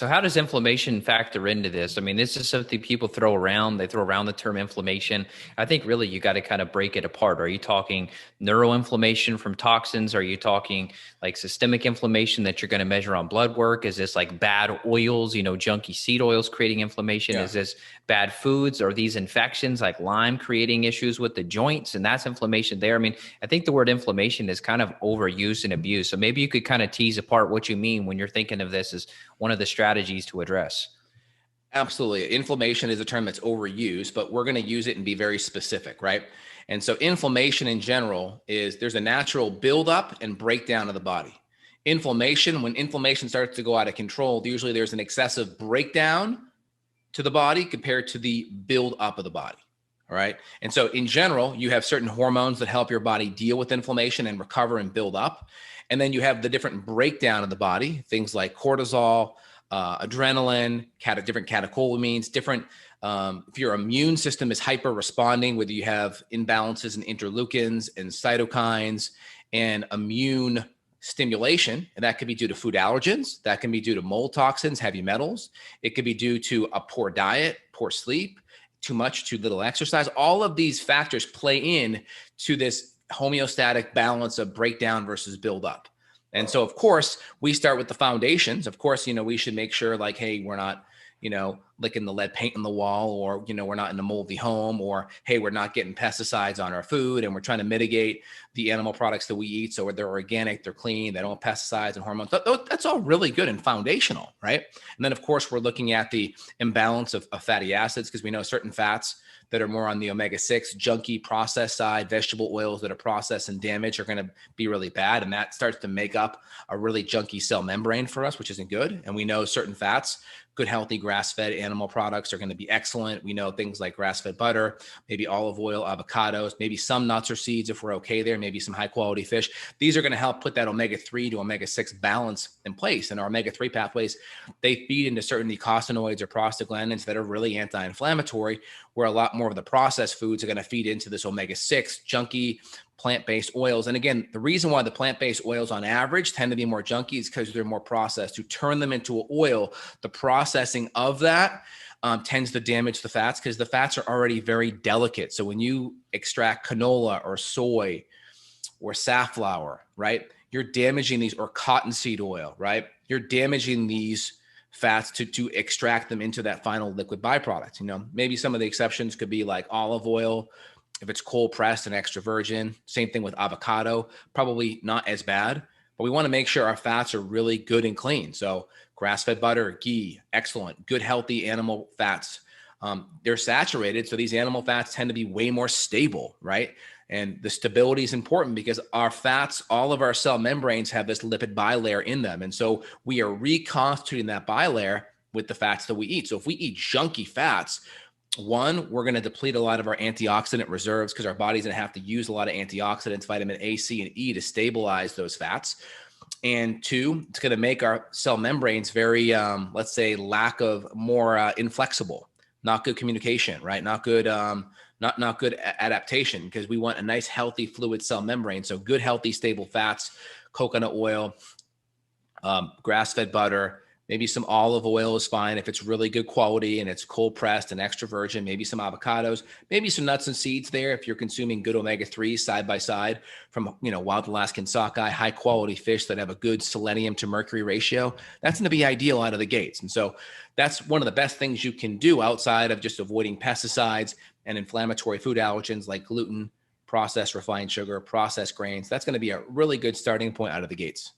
So how does inflammation factor into this? I mean, this is something people throw around. They throw around the term inflammation. I think really you got to kind of break it apart. Are you talking neuroinflammation from toxins? Are you talking like systemic inflammation that you're going to measure on blood work? Is this like bad oils, junky seed oils creating inflammation? Yeah. Is this bad foods? Are these infections like Lyme creating issues with the joints? And that's inflammation there. I mean, I think the word inflammation is kind of overused and abused. So maybe you could kind of tease apart what you mean when you're thinking of this as one of the strategies to address. Absolutely. Inflammation is a term that's overused, but we're going to use it and be very specific, right? And so inflammation in general is there's a natural buildup and breakdown of the body. Inflammation, when inflammation starts to go out of control, usually there's an excessive breakdown to the body compared to the build up of the body. All right. And so in general, you have certain hormones that help your body deal with inflammation and recover and build up. And then you have the different breakdown of the body, things like cortisol, adrenaline, different catecholamines, different. If your immune system is hyper responding, whether you have imbalances in interleukins and cytokines and immune stimulation, and that could be due to food allergens, that can be due to mold toxins, heavy metals. It could be due to a poor diet, poor sleep, too much, too little exercise. All of these factors play in to this homeostatic balance of breakdown versus buildup. And so, of course, we start with the foundations. Of course, we should make sure like, hey, we're not, licking the lead paint on the wall, or, we're not in a moldy home, or, hey, we're not getting pesticides on our food. And we're trying to mitigate the animal products that we eat. So they're organic, they're clean, they don't have pesticides and hormones. That's all really good and foundational, right? And then, of course, we're looking at the imbalance of fatty acids, because we know certain fats that are more on the omega-6 junky processed side, vegetable oils that are processed and damaged are going to be really bad. And that starts to make up a really junky cell membrane for us, which isn't good. And we know certain fats, good, healthy grass-fed animal products are going to be excellent. We know things like grass-fed butter, maybe olive oil, avocados, maybe some nuts or seeds if we're okay there, maybe some high-quality fish. These are going to help put that omega-3 to omega-6 balance in place. And our omega-3 pathways, they feed into certain eicosanoids or prostaglandins that are really anti-inflammatory, where a lot more of the processed foods are going to feed into this omega-6 junky plant-based oils. And again, the reason why the plant-based oils on average tend to be more junky is because they're more processed. To turn them into an oil, the processing of that tends to damage the fats, because the fats are already very delicate. So when you extract canola or soy or safflower, right, you're damaging these, or cottonseed oil, right? You're damaging these fats to extract them into that final liquid byproduct. Maybe some of the exceptions could be like olive oil, if it's cold pressed and extra virgin. Same thing with avocado, probably not as bad, but we want to make sure our fats are really good and clean. So grass-fed butter, ghee, excellent, good, healthy animal fats. They're saturated, so these animal fats tend to be way more stable, right? And the stability is important because our fats, all of our cell membranes have this lipid bilayer in them. And so we are reconstituting that bilayer with the fats that we eat. So if we eat junky fats, one, we're going to deplete a lot of our antioxidant reserves, because our body's going to have to use a lot of antioxidants, vitamin A, C, and E, to stabilize those fats. And two, it's going to make our cell membranes very, let's say, lack of more inflexible, not good communication, right? Not good, not good adaptation, because we want a nice, healthy, fluid cell membrane. So good, healthy, stable fats, coconut oil, grass-fed butter. Maybe some olive oil is fine if it's really good quality and it's cold pressed and extra virgin. Maybe some avocados, maybe some nuts and seeds there if you're consuming good omega-3 side by side from, wild Alaskan sockeye, high quality fish that have a good selenium to mercury ratio. That's going to be ideal out of the gates. And so that's one of the best things you can do outside of just avoiding pesticides and inflammatory food allergens like gluten, processed refined sugar, processed grains. That's going to be a really good starting point out of the gates.